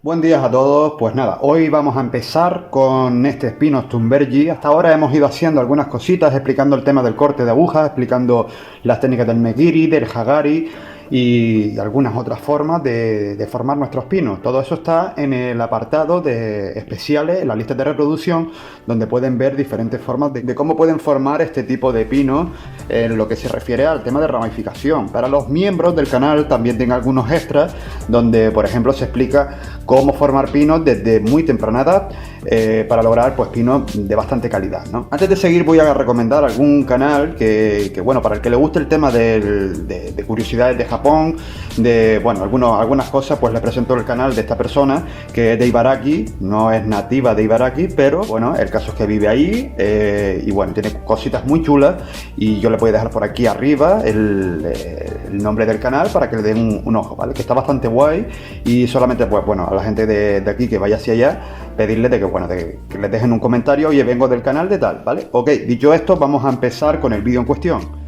Buen día a todos, pues nada, hoy vamos a empezar con este Spinos Thunbergi. Hasta ahora hemos ido haciendo algunas cositas, explicando el tema del corte de agujas, explicando las técnicas del Megiri, del Hagari y algunas otras formas de formar nuestros pinos. Todo eso está en el apartado de especiales, en la lista de reproducción, donde pueden ver diferentes formas de cómo pueden formar este tipo de pinos en lo que se refiere al tema de ramificación. Para los miembros del canal también tengo algunos extras, donde por ejemplo se explica cómo formar pinos desde muy temprana edad para lograr pues pinos de bastante calidad, ¿no? Antes de seguir voy a recomendar algún canal que bueno, para el que le guste el tema de curiosidades de Japón, de bueno, algunas cosas, pues les presento el canal de esta persona que es de Ibaraki, no es nativa de Ibaraki, pero bueno, el caso es que vive ahí y bueno, tiene cositas muy chulas y yo le voy a dejar por aquí arriba el nombre del canal para que le den un ojo, ¿vale? Que está bastante guay y solamente pues bueno, a la gente de aquí que vaya hacia allá, pedirle de que bueno, de que les dejen un comentario: oye, vengo del canal de tal, ¿vale? Ok, dicho esto, vamos a empezar con el vídeo en cuestión.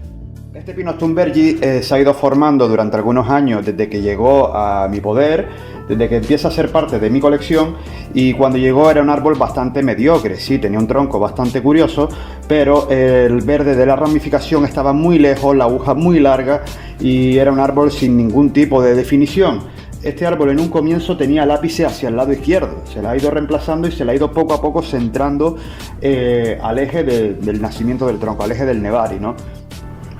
Este Spinos Thunbergi se ha ido formando durante algunos años desde que llegó a mi poder, desde que empieza a ser parte de mi colección, y cuando llegó era un árbol bastante mediocre. Sí, tenía un tronco bastante curioso, pero el verde de la ramificación estaba muy lejos, la aguja muy larga y era un árbol sin ningún tipo de definición. Este árbol en un comienzo tenía el ápice hacia el lado izquierdo, se la ha ido reemplazando y se la ha ido poco a poco centrando al eje del nacimiento del tronco, al eje del Nebari, ¿no?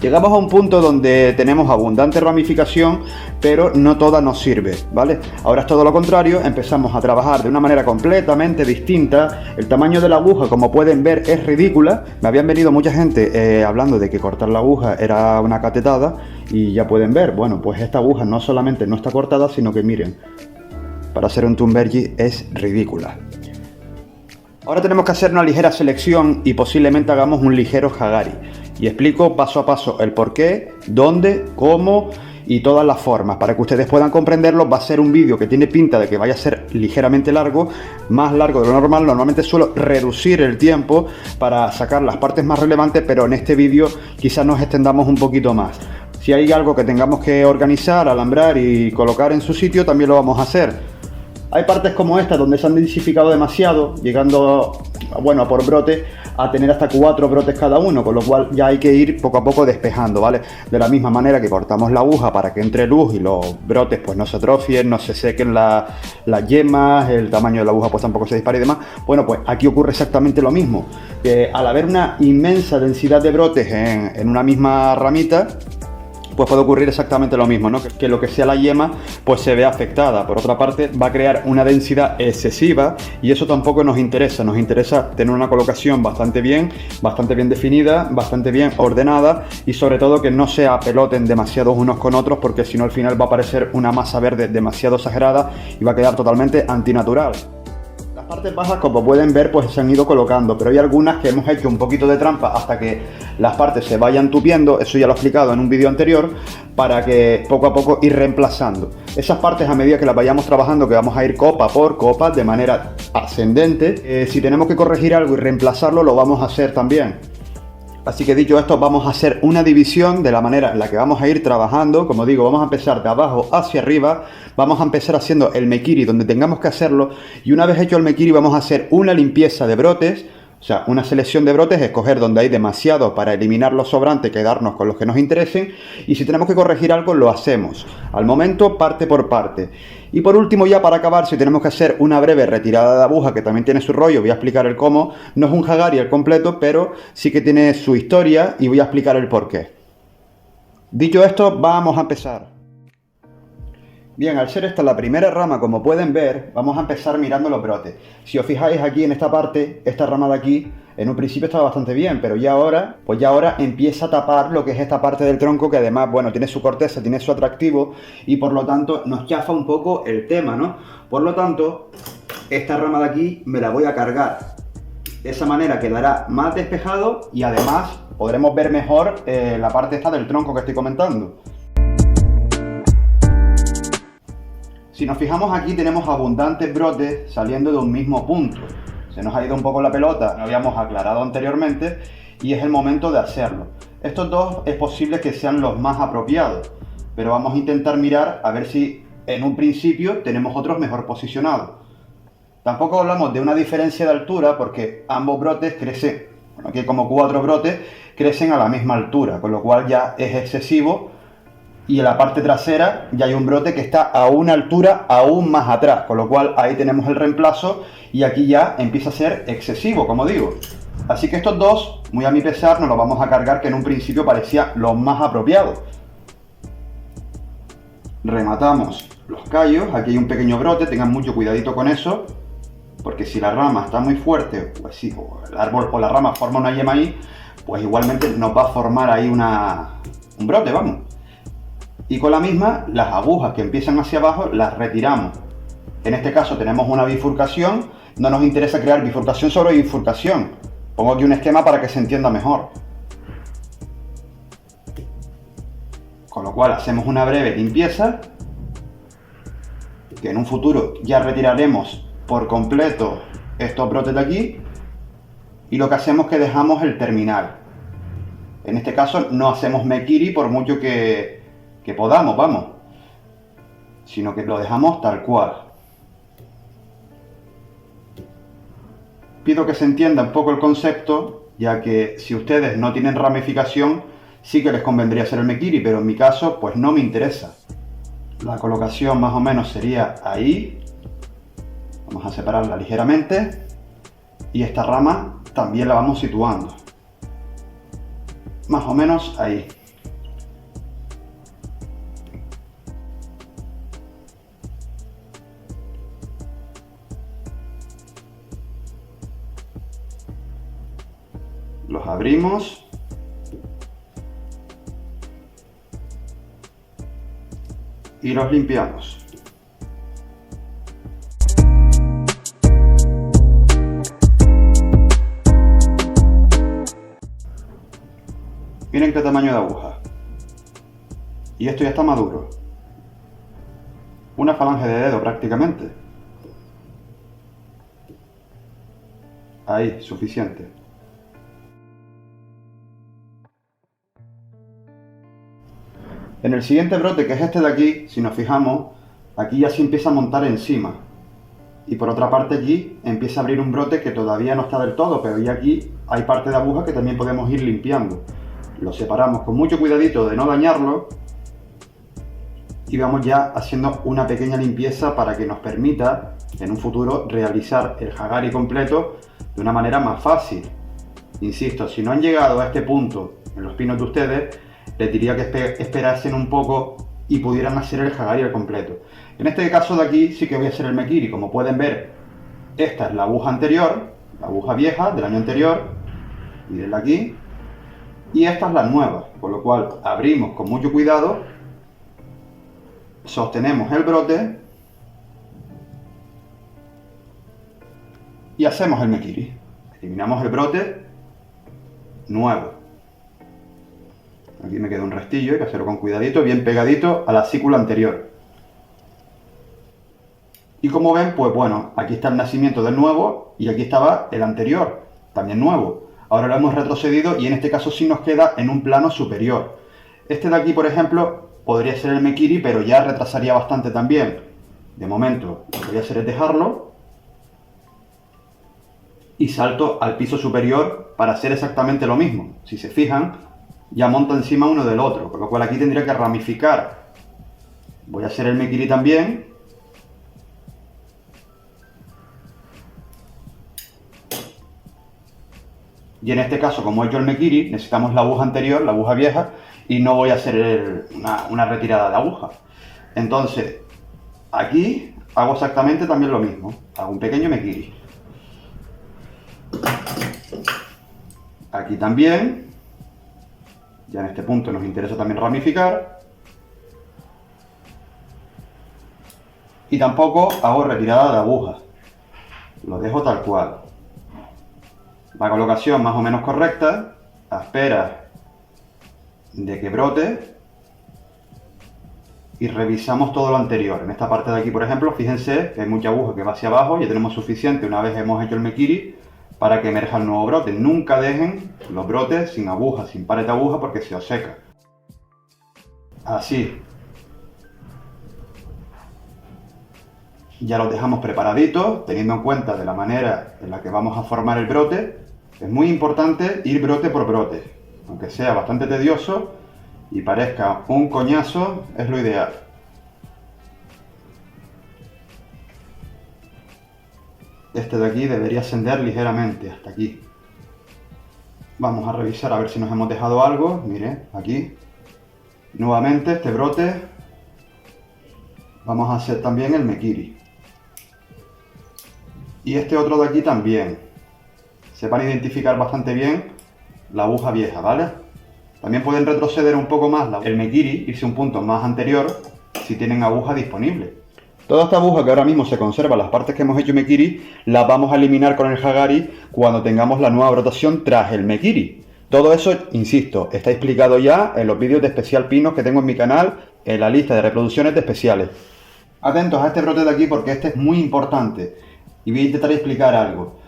Llegamos a un punto donde tenemos abundante ramificación, pero no toda nos sirve, ¿vale? Ahora es todo lo contrario, empezamos a trabajar de una manera completamente distinta. El tamaño de la aguja, como pueden ver, es ridícula. Me habían venido mucha gente hablando de que cortar la aguja era una catetada, y ya pueden ver, bueno, pues esta aguja no solamente no está cortada, sino que miren, para hacer un Thunbergi es ridícula. Ahora tenemos que hacer una ligera selección y posiblemente hagamos un ligero Hagari. Y explico paso a paso el por qué, dónde, cómo y todas las formas. Para que ustedes puedan comprenderlo, va a ser un vídeo que tiene pinta de que vaya a ser ligeramente largo, más largo de lo normal. Normalmente suelo reducir el tiempo para sacar las partes más relevantes, pero en este vídeo quizás nos extendamos un poquito más. Si hay algo que tengamos que organizar, alambrar y colocar en su sitio, también lo vamos a hacer. Hay partes como esta donde se han densificado demasiado, llegando bueno, a por brote a tener hasta 4 brotes cada uno, con lo cual ya hay que ir poco a poco despejando, ¿vale? De la misma manera que cortamos la aguja para que entre luz y los brotes pues no se atrofien, no se sequen las yemas, el tamaño de la aguja pues tampoco se dispare y demás. Bueno, pues aquí ocurre exactamente lo mismo, que al haber una inmensa densidad de brotes en una misma ramita, pues puede ocurrir exactamente lo mismo, ¿no? Que lo que sea la yema pues se ve afectada. Por otra parte, va a crear una densidad excesiva y eso tampoco nos interesa. Nos interesa tener una colocación bastante bien definida, bastante bien ordenada, y sobre todo que no se apeloten demasiados unos con otros, porque si no al final va a parecer una masa verde demasiado exagerada y va a quedar totalmente antinatural. Las partes bajas, como pueden ver, pues se han ido colocando, pero hay algunas que hemos hecho un poquito de trampa hasta que las partes se vayan tupiendo. Eso ya lo he explicado en un vídeo anterior, para que poco a poco ir reemplazando esas partes a medida que las vayamos trabajando, que vamos a ir copa por copa de manera ascendente. Si tenemos que corregir algo y reemplazarlo, lo vamos a hacer también. Así que dicho esto, vamos a hacer una división de la manera en la que vamos a ir trabajando. Como digo, vamos a empezar de abajo hacia arriba. Vamos a empezar haciendo el Mekiri donde tengamos que hacerlo. Y una vez hecho el Mekiri, vamos a hacer una limpieza de brotes. O sea, una selección de brotes, escoger donde hay demasiado para eliminar los sobrantes, quedarnos con los que nos interesen. Y si tenemos que corregir algo, lo hacemos. Al momento, parte por parte. Y por último, ya para acabar, si tenemos que hacer una breve retirada de aguja, que también tiene su rollo, voy a explicar el cómo. No es un Hagari al completo, pero sí que tiene su historia y voy a explicar el porqué. Dicho esto, vamos a empezar. Bien, al ser esta la primera rama, como pueden ver, vamos a empezar mirando los brotes. Si os fijáis aquí en esta parte, esta rama de aquí, en un principio estaba bastante bien, pero ya ahora empieza a tapar lo que es esta parte del tronco, que además, bueno, tiene su corteza, tiene su atractivo, y por lo tanto nos chafa un poco el tema, ¿no? Por lo tanto, esta rama de aquí me la voy a cargar. De esa manera quedará más despejado y además podremos ver mejor la parte esta del tronco que estoy comentando. Si nos fijamos aquí, tenemos abundantes brotes saliendo de un mismo punto. Se nos ha ido un poco la pelota, lo habíamos aclarado anteriormente, y es el momento de hacerlo. Estos dos es posible que sean los más apropiados, pero vamos a intentar mirar a ver si en un principio tenemos otros mejor posicionados. Tampoco hablamos de una diferencia de altura porque ambos brotes crecen, bueno, aquí hay como 4 brotes, crecen a la misma altura, con lo cual ya es excesivo. Y en la parte trasera ya hay un brote que está a una altura aún más atrás, con lo cual ahí tenemos el reemplazo y aquí ya empieza a ser excesivo, como digo. Así que estos dos, muy a mi pesar, nos los vamos a cargar, que en un principio parecía lo más apropiado. Rematamos los callos, aquí hay un pequeño brote, tengan mucho cuidadito con eso, porque si la rama está muy fuerte, pues sí, o el árbol o la rama forma una yema ahí, pues igualmente nos va a formar ahí un brote, vamos. Y con la misma, las agujas que empiezan hacia abajo las retiramos. En este caso tenemos una bifurcación, no nos interesa crear bifurcación sobre bifurcación. Pongo aquí un esquema para que se entienda mejor. Con lo cual hacemos una breve limpieza, que en un futuro ya retiraremos por completo estos brotes de aquí, y lo que hacemos es que dejamos el terminal. En este caso no hacemos mekiri por mucho que podamos, vamos, sino que lo dejamos tal cual. Pido que se entienda un poco el concepto, ya que si ustedes no tienen ramificación, sí que les convendría hacer el mekiri, pero en mi caso, pues no me interesa. La colocación más o menos sería ahí. Vamos a separarla ligeramente. Y esta rama también la vamos situando. Más o menos ahí. Los abrimos. Y los limpiamos. Miren qué tamaño de aguja. Y esto ya está maduro. Una falange de dedo prácticamente. Ahí, suficiente. En el siguiente brote, que es este de aquí, si nos fijamos, aquí ya se empieza a montar encima. Y por otra parte allí empieza a abrir un brote que todavía no está del todo, pero ya aquí hay parte de aguja que también podemos ir limpiando. Lo separamos con mucho cuidadito de no dañarlo y vamos ya haciendo una pequeña limpieza para que nos permita en un futuro realizar el hagari completo de una manera más fácil. Insisto, si no han llegado a este punto en los pinos de ustedes, les diría que esperasen un poco y pudieran hacer el hagari al completo. En este caso de aquí sí que voy a hacer el mekiri. Como pueden ver, esta es la aguja anterior, la aguja vieja del año anterior, mírenla aquí, y esta es la nueva, por lo cual abrimos con mucho cuidado, sostenemos el brote y hacemos el mekiri. Eliminamos el brote nuevo. Aquí me queda un restillo, hay que hacerlo con cuidadito, bien pegadito a la cícula anterior. Y como ven, pues bueno, aquí está el nacimiento del nuevo y aquí estaba el anterior, también nuevo. Ahora lo hemos retrocedido y en este caso sí nos queda en un plano superior. Este de aquí, por ejemplo, podría ser el mekiri, pero ya retrasaría bastante también. De momento, lo que voy a hacer es dejarlo y salto al piso superior para hacer exactamente lo mismo. Si se fijan, ya monta encima uno del otro, con lo cual aquí tendría que ramificar. Voy a hacer el mekiri también. Y en este caso, como he hecho el mekiri, necesitamos la aguja anterior, la aguja vieja, y no voy a hacer una retirada de aguja. Entonces, aquí hago exactamente también lo mismo. Hago un pequeño mekiri. Aquí también. Ya en este punto nos interesa también ramificar. Y tampoco hago retirada de aguja. Lo dejo tal cual. La colocación más o menos correcta, a espera de que brote y revisamos todo lo anterior. En esta parte de aquí, por ejemplo, fíjense que hay mucha aguja que va hacia abajo, ya tenemos suficiente una vez hemos hecho el mekiri para que emerja el nuevo brote. Nunca dejen los brotes sin aguja, sin pares de aguja, porque se os seca. Así. Ya los dejamos preparaditos, teniendo en cuenta de la manera en la que vamos a formar el brote. Es muy importante ir brote por brote, aunque sea bastante tedioso y parezca un coñazo, es lo ideal. Este de aquí debería ascender ligeramente hasta aquí. Vamos a revisar a ver si nos hemos dejado algo. Mire, aquí. Nuevamente este brote. Vamos a hacer también el mekiri. Y este otro de aquí también. Sepan identificar bastante bien la aguja vieja, ¿vale? También pueden retroceder un poco más el mekiri, irse un punto más anterior, si tienen aguja disponible. Toda esta aguja que ahora mismo se conserva, las partes que hemos hecho mekiri, las vamos a eliminar con el hagari cuando tengamos la nueva brotación tras el mekiri. Todo eso, insisto, está explicado ya en los vídeos de especial pinos que tengo en mi canal, en la lista de reproducciones de especiales. Atentos a este brote de aquí porque este es muy importante y voy a intentar explicar algo.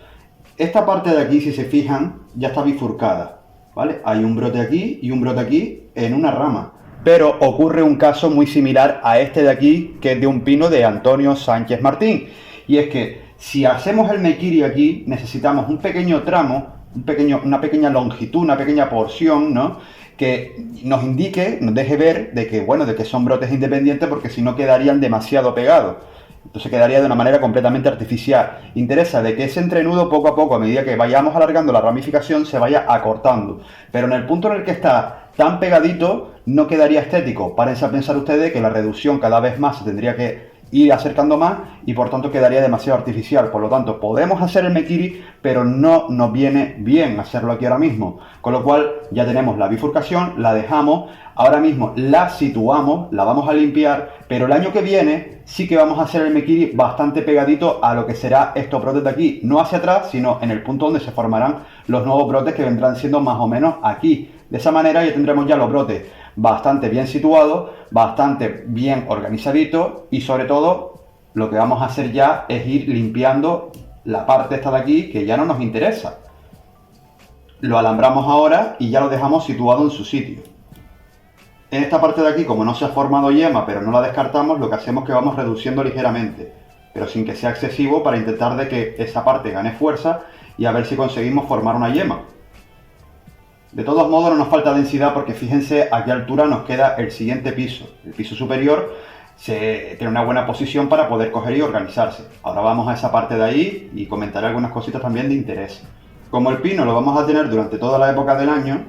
Esta parte de aquí, si se fijan, ya está bifurcada, ¿vale? Hay un brote aquí y un brote aquí en una rama. Pero ocurre un caso muy similar a este de aquí, que es de un pino de Antonio Sánchez Martín. Y es que si hacemos el mekiri aquí, necesitamos un pequeño tramo, una pequeña longitud, una pequeña porción, ¿no? Que nos indique, nos deje ver de que, bueno, de que son brotes independientes, porque si no quedarían demasiado pegados. Entonces quedaría de una manera completamente artificial. Interesa de que ese entrenudo poco a poco, a medida que vayamos alargando la ramificación, se vaya acortando. Pero en el punto en el que está tan pegadito, no quedaría estético. Párense a pensar ustedes que la reducción cada vez más se tendría que ir acercando más y por tanto quedaría demasiado artificial. Por lo tanto, podemos hacer el mekiri, pero no nos viene bien hacerlo aquí ahora mismo. Con lo cual ya tenemos la bifurcación, la dejamos, ahora mismo la situamos, la vamos a limpiar, pero el año que viene sí que vamos a hacer el mekiri bastante pegadito a lo que será estos brotes de aquí. No hacia atrás, sino en el punto donde se formarán los nuevos brotes que vendrán siendo más o menos aquí. De esa manera ya tendremos ya los brotes bastante bien situados, bastante bien organizaditos y sobre todo lo que vamos a hacer ya es ir limpiando la parte esta de aquí que ya no nos interesa. Lo alambramos ahora y ya lo dejamos situado en su sitio. En esta parte de aquí, como no se ha formado yema pero no la descartamos, lo que hacemos es que vamos reduciendo ligeramente, pero sin que sea excesivo, para intentar de que esa parte gane fuerza y a ver si conseguimos formar una yema. De todos modos no nos falta densidad porque fíjense a qué altura nos queda el siguiente piso. El piso superior tiene una buena posición para poder coger y organizarse. Ahora vamos a esa parte de ahí y comentaré algunas cositas también de interés. Como el pino lo vamos a tener durante toda la época del año,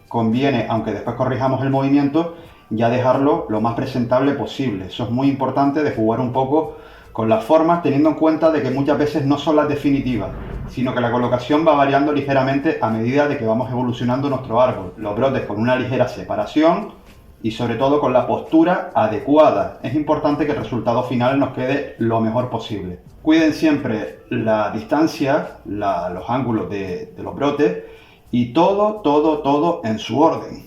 conviene, aunque después corrijamos el movimiento, ya dejarlo lo más presentable posible. Eso es muy importante, de jugar un poco con las formas, teniendo en cuenta de que muchas veces no son las definitivas, sino que la colocación va variando ligeramente a medida de que vamos evolucionando nuestro árbol. Los brotes con una ligera separación y sobre todo con la postura adecuada. Es importante que el resultado final nos quede lo mejor posible. Cuiden siempre la distancia, los ángulos de los brotes y todo en su orden.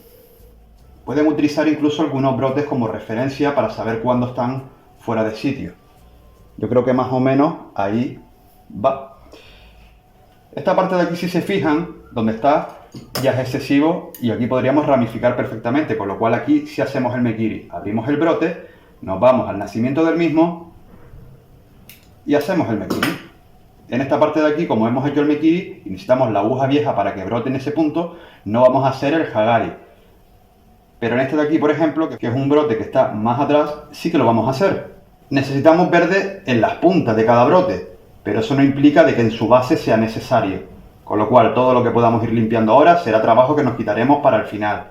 Pueden utilizar incluso algunos brotes como referencia para saber cuándo están fuera de sitio. Yo creo que más o menos ahí va. Esta parte de aquí, si se fijan, donde está, ya es excesivo y aquí podríamos ramificar perfectamente, con lo cual aquí si hacemos el mekiri, abrimos el brote, nos vamos al nacimiento del mismo y hacemos el mekiri. En esta parte de aquí, como hemos hecho el mekiri y necesitamos la aguja vieja para que brote en ese punto, no vamos a hacer el hagari. Pero en este de aquí, por ejemplo, que es un brote que está más atrás, sí que lo vamos a hacer. Necesitamos verde en las puntas de cada brote, pero eso no implica de que en su base sea necesario. Con lo cual, todo lo que podamos ir limpiando ahora será trabajo que nos quitaremos para el final.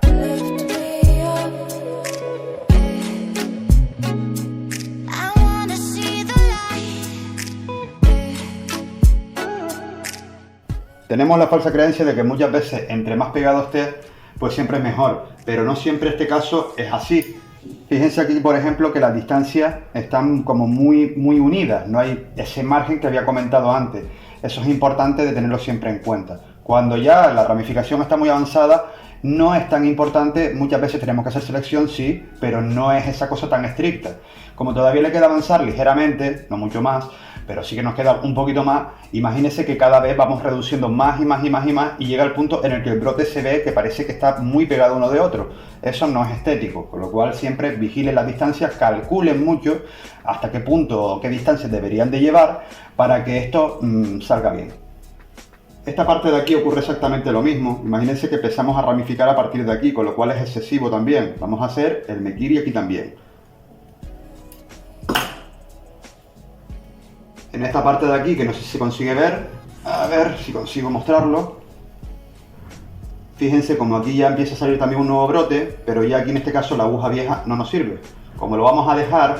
Tenemos la falsa creencia de que muchas veces entre más pegado esté, pues siempre es mejor, pero no siempre este caso es así. Fíjense aquí, por ejemplo, que las distancias están como muy unidas, no hay ese margen que había comentado antes. Eso es importante de tenerlo siempre en cuenta. Cuando ya la ramificación está muy avanzada, no es tan importante, muchas veces tenemos que hacer selección, sí, pero no es esa cosa tan estricta. Como todavía le queda avanzar ligeramente, no mucho más, pero sí que nos queda un poquito más. Imagínense que cada vez vamos reduciendo más y más y más y más, y llega el punto en el que el brote se ve que parece que está muy pegado uno de otro. Eso no es estético, con lo cual siempre vigilen las distancias, calculen mucho hasta qué punto o qué distancia deberían de llevar para que esto salga bien. Esta parte de aquí ocurre exactamente lo mismo. Imagínense que empezamos a ramificar a partir de aquí, con lo cual es excesivo también. Vamos a hacer el mekiri aquí también. En esta parte de aquí, que no sé si se consigue ver, a ver si consigo mostrarlo. Fíjense como aquí ya empieza a salir también un nuevo brote, pero ya aquí en este caso la aguja vieja no nos sirve. Como lo vamos a dejar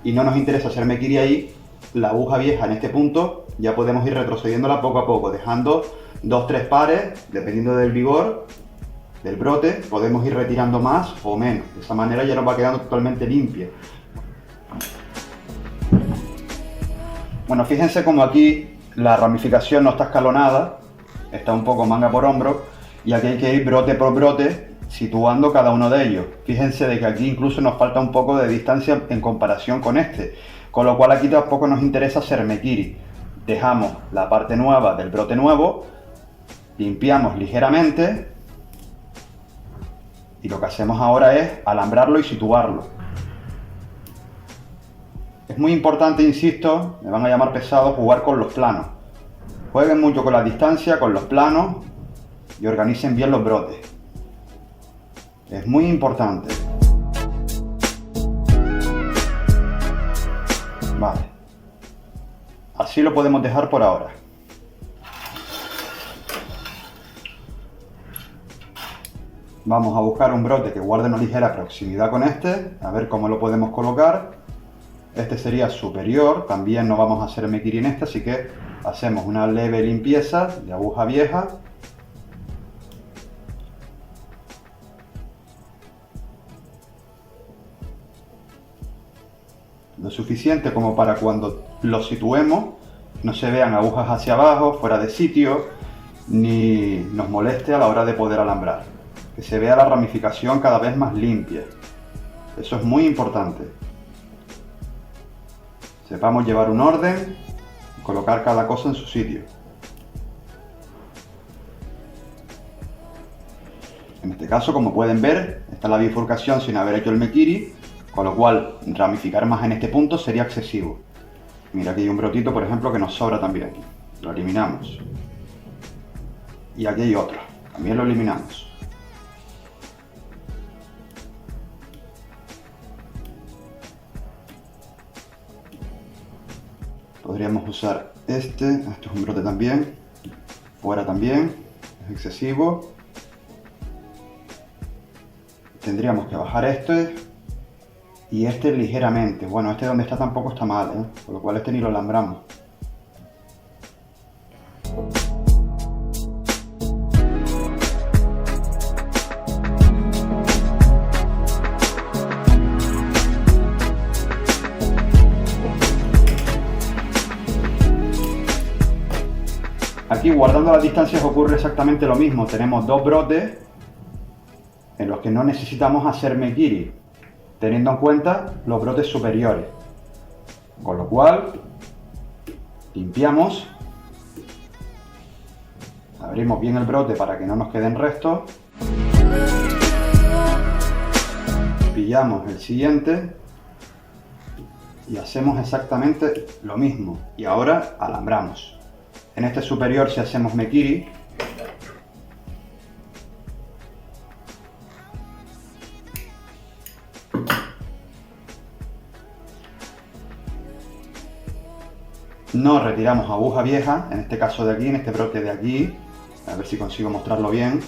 y no nos interesa hacer mekiri ahí, la aguja vieja en este punto ya podemos ir retrocediéndola poco a poco, dejando 2-3 pares, dependiendo del vigor del brote, podemos ir retirando más o menos. De esa manera ya nos va quedando totalmente limpia. Bueno, fíjense como aquí la ramificación no está escalonada, está un poco manga por hombro, y aquí hay que ir brote por brote situando cada uno de ellos. Fíjense de que aquí incluso nos falta un poco de distancia en comparación con este, con lo cual aquí tampoco nos interesa hacer mekiri. Dejamos la parte nueva del brote nuevo, limpiamos ligeramente y lo que hacemos ahora es alambrarlo y situarlo. Es muy importante, insisto, me van a llamar pesado, jugar con los planos. Jueguen mucho con la distancia, con los planos y organicen bien los brotes. Es muy importante. Vale. Así lo podemos dejar por ahora. Vamos a buscar un brote que guarde una ligera proximidad con este, a ver cómo lo podemos colocar. Este sería superior, también no vamos a hacer mekiri en este, así que hacemos una leve limpieza de aguja vieja. Lo suficiente como para cuando lo situemos no se vean agujas hacia abajo, fuera de sitio, ni nos moleste a la hora de poder alambrar. Que se vea la ramificación cada vez más limpia. Eso es muy importante. Sepamos llevar un orden y colocar cada cosa en su sitio. En este caso, como pueden ver, está la bifurcación sin haber hecho el mekiri, con lo cual ramificar más en este punto sería excesivo. Mira, aquí hay un brotito, por ejemplo, que nos sobra también. Lo eliminamos. Y aquí hay otro, también lo eliminamos. Podríamos usar este, esto es un brote también, fuera también, es excesivo. Tendríamos que bajar este y este ligeramente. Bueno, este donde está tampoco está mal, por lo cual este ni lo alambramos. Aquí, guardando las distancias, ocurre exactamente lo mismo. Tenemos dos brotes en los que no necesitamos hacer mekiri, teniendo en cuenta los brotes superiores. Con lo cual, limpiamos, abrimos bien el brote para que no nos queden restos, pillamos el siguiente y hacemos exactamente lo mismo. Y ahora alambramos. En este superior, si hacemos mekiri, no retiramos aguja vieja, en este caso de aquí, en este brote de aquí, a ver si consigo mostrarlo bien.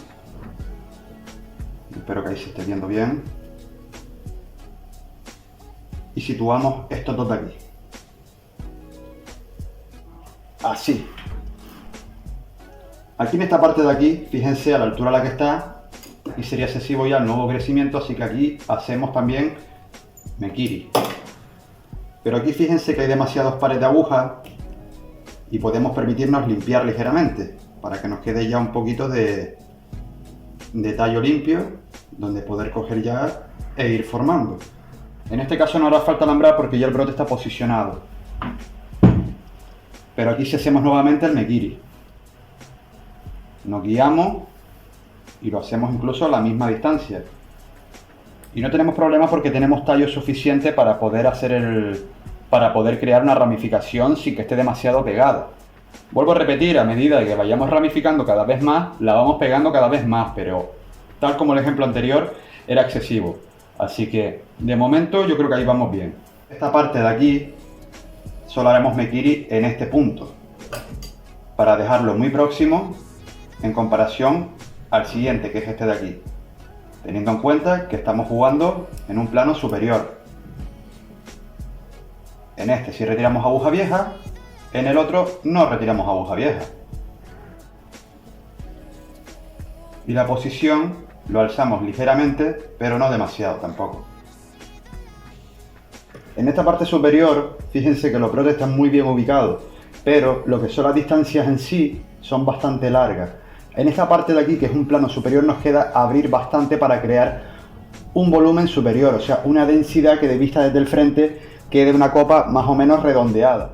Espero que ahí se esté viendo bien. Y situamos estos dos de aquí. Así. Aquí en esta parte de aquí, fíjense a la altura a la que está, y sería excesivo ya el nuevo crecimiento, así que aquí hacemos también mekiri. Pero aquí fíjense que hay demasiados pares de agujas y podemos permitirnos limpiar ligeramente para que nos quede ya un poquito de tallo limpio donde poder coger ya e ir formando. En este caso no hará falta alambrar porque ya el brote está posicionado. Pero aquí si hacemos nuevamente el megiri, nos guiamos y lo hacemos incluso a la misma distancia. Y no tenemos problema porque tenemos tallo suficiente para poder crear una ramificación sin que esté demasiado pegada. Vuelvo a repetir, a medida que vayamos ramificando cada vez más, la vamos pegando cada vez más, pero tal como el ejemplo anterior, era excesivo. Así que, de momento, yo creo que ahí vamos bien. Esta parte de aquí, solo haremos megiri en este punto, para dejarlo muy próximo en comparación al siguiente, que es este de aquí, teniendo en cuenta que estamos jugando en un plano superior. En este sí retiramos aguja vieja, en el otro no retiramos aguja vieja. Y la posición lo alzamos ligeramente, pero no demasiado tampoco. En esta parte superior, fíjense que los brotes están muy bien ubicados, pero lo que son las distancias en sí son bastante largas. En esta parte de aquí, que es un plano superior, nos queda abrir bastante para crear un volumen superior, o sea, una densidad que de vista desde el frente quede una copa más o menos redondeada.